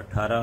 18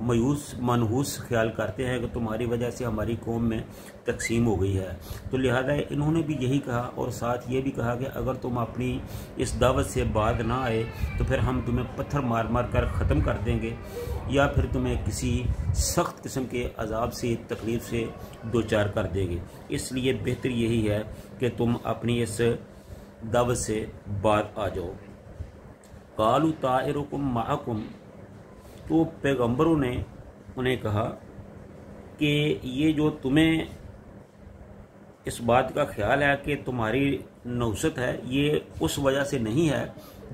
منحوس خیال کرتے ہیں کہ تمہاری وجہ سے ہماری قوم میں تقسیم ہو گئی ہے۔ تو لہذا انہوں نے بھی یہی کہا، اور ساتھ یہ بھی کہا کہ اگر تم اپنی اس دعوت سے بعد نہ آئے تو پھر ہم تمہیں پتھر مار مار کر ختم کر دیں گے، یا پھر تمہیں کسی سخت قسم کے عذاب سے، تکلیف سے دوچار کر دیں گے۔ اس لیے بہتر یہی ہے کہ تم اپنی اس دعوت سے بعد آ جاؤ۔ قالوا طائرکم معکم، تو پیغمبروں نے انہیں کہا کہ یہ جو تمہیں اس بات کا خیال ہے کہ تمہاری نحوست ہے، یہ اس وجہ سے نہیں ہے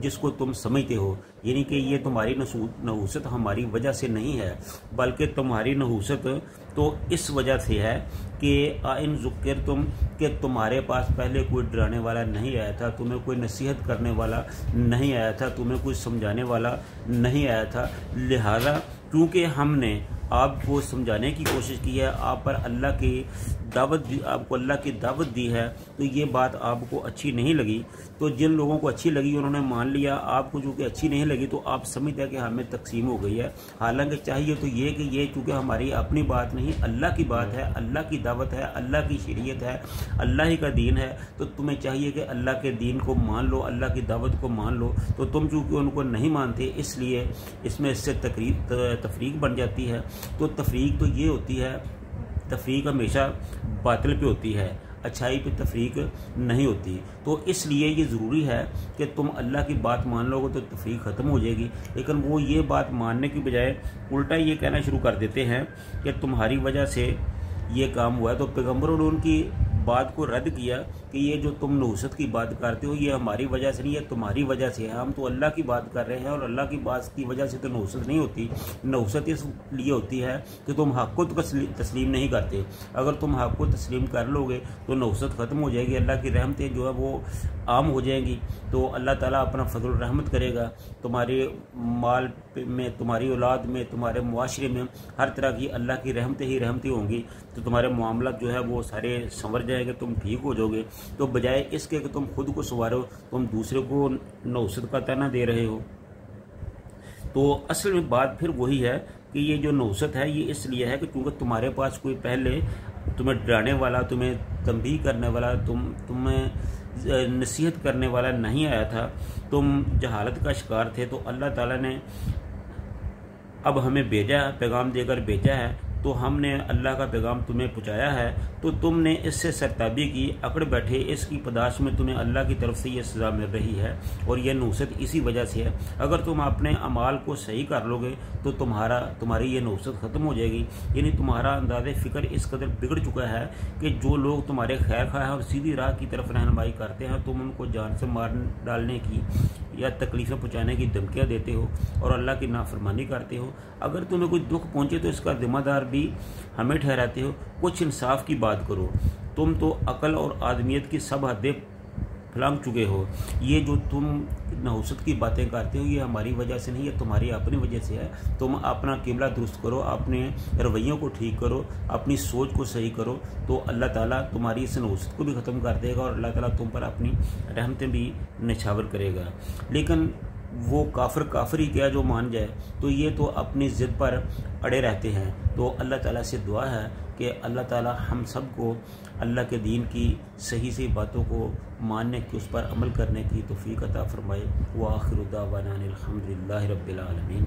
جس کو تم سمجھتے ہو، یعنی کہ یہ تمہاری نحوست ہماری وجہ سے نہیں ہے، بلکہ تمہاری نحوست تو اس وجہ سے ہے کہ آئن ذکر تم، کہ تمہارے پاس پہلے کوئی ڈرانے والا نہیں آیا تھا، تمہیں کوئی نصیحت کرنے والا نہیں آیا تھا، تمہیں کوئی سمجھانے والا نہیں آیا تھا، لہذا کیونکہ ہم نے آپ کو سمجھانے کی کوشش کی ہے، آپ پر اللہ کی دعوت دی، آپ کو اللہ کی دعوت دی ہے، تو یہ بات آپ کو اچھی نہیں لگی۔ تو جن لوگوں کو اچھی لگی انہوں نے مان لیا، آپ کو چونکہ اچھی نہیں لگی تو آپ سمجھتے ہیں کہ ہمیں تقسیم ہو گئی ہے۔ حالانکہ چاہیے تو یہ کہ یہ چونکہ ہماری اپنی بات نہیں، اللہ کی بات ہے، اللہ کی دعوت ہے، اللہ کی شریعت ہے، اللہ ہی کا دین ہے، تو تمہیں چاہیے کہ اللہ کے دین کو مان لو، اللہ کی دعوت کو مان لو۔ تو تم چونکہ ان کو نہیں مانتے، اس لیے اس میں اس سے تفریق بن جاتی ہے۔ تو تفریق تو یہ ہوتی ہے، تفریق ہمیشہ باطل پہ ہوتی ہے، اچھائی پہ تفریق نہیں ہوتی۔ تو اس لیے یہ ضروری ہے کہ تم اللہ کی بات مان لو گے تو تفریق ختم ہو جائے گی، لیکن وہ یہ بات ماننے کی بجائے الٹا یہ کہنا شروع کر دیتے ہیں کہ تمہاری وجہ سے یہ کام ہوا ہے۔ تو پیغمبروں نے ان کی بات کو رد کیا کہ یہ جو تم نحوست کی بات کرتے ہو یہ ہماری وجہ سے نہیں، یہ تمہاری وجہ سے ہے، ہم تو اللہ کی بات کر رہے ہیں، اور اللہ کی بات کی وجہ سے تو نحوست نہیں ہوتی۔ نحوست اس لیے ہوتی ہے کہ تم حق کو تسلیم نہیں کرتے، اگر تم حق کو تسلیم کر لو گے تو نحوست ختم ہو جائے گی، اللہ کی رحمتیں جو ہے وہ عام ہو جائیں گی، تو اللہ تعالیٰ اپنا فضل و رحمت کرے گا، تمہارے مال میں، تمہاری اولاد میں، تمہارے معاشرے میں ہر طرح کی اللہ کی رحمتیں ہی رحمتیں ہوں گی، تو تمہارے معاملات جو ہے وہ سارے سنور جائیں گے، تم ٹھیک ہو جاؤ گے۔ تو بجائے اس کے کہ تم خود کو سنوارو، تم دوسرے کو نحوست کا طعنہ دے رہے ہو۔ تو اصل میں بات پھر وہی ہے کہ یہ جو نحوست ہے یہ اس لیے ہے کہ کیونکہ تمہارے پاس کوئی پہلے تمہیں ڈرانے والا، تمہیں تنبیہ کرنے والا، تمہیں نصیحت کرنے والا نہیں آیا تھا، تم جہالت کا شکار تھے، تو اللہ تعالیٰ نے اب ہمیں بھیجا ہے، پیغام دے کر بھیجا ہے، تو ہم نے اللہ کا پیغام تمہیں پہنچایا ہے، تو تم نے اس سے سرتابی کی، اکڑ بیٹھے، اس کی پاداش میں تمہیں اللہ کی طرف سے یہ سزا مل رہی ہے، اور یہ نحوست اسی وجہ سے ہے۔ اگر تم اپنے اعمال کو صحیح کر لو گے تو تمہاری یہ نحوست ختم ہو جائے گی، یعنی تمہارا انداز فکر اس قدر بگڑ چکا ہے کہ جو لوگ تمہارے خیر خواہ ہیں اور سیدھی راہ کی طرف رہنمائی کرتے ہیں، تم ان کو جان سے مار ڈالنے کی یا تکلیفیں پہنچانے کی دھمکیاں دیتے ہو اور اللہ کی نافرمانی کرتے ہو۔ اگر تمہیں کوئی دکھ پہنچے تو اس کا ذمہ دار بھی ہمیں ٹھہراتے ہو، کچھ انصاف کی بات کرو، تم تو عقل اور آدمیت کی سب حدیں پھلانگ چکے ہو، یہ جو تم نحوست کی باتیں کرتے ہو یہ ہماری وجہ سے نہیں، یہ تمہاری اپنی وجہ سے ہے۔ تم اپنا قبلہ درست کرو، اپنے رویوں کو ٹھیک کرو، اپنی سوچ کو صحیح کرو، تو اللہ تعالیٰ تمہاری اس نحوست کو بھی ختم کر دے گا، اور اللہ تعالیٰ تم پر اپنی رحمتیں بھی نچھاور کرے گا۔ لیکن وہ کافر ہی کیا جو مان جائے، تو یہ تو اپنی ضد پر اڑے رہتے ہیں۔ تو اللہ تعالیٰ سے دعا ہے کہ اللہ تعالیٰ ہم سب کو اللہ کے دین کی صحیح باتوں کو ماننے کی، اس پر عمل کرنے کی توفیق عطا فرمائے۔ وآخر دعوانا الحمدللہ رب العالمین۔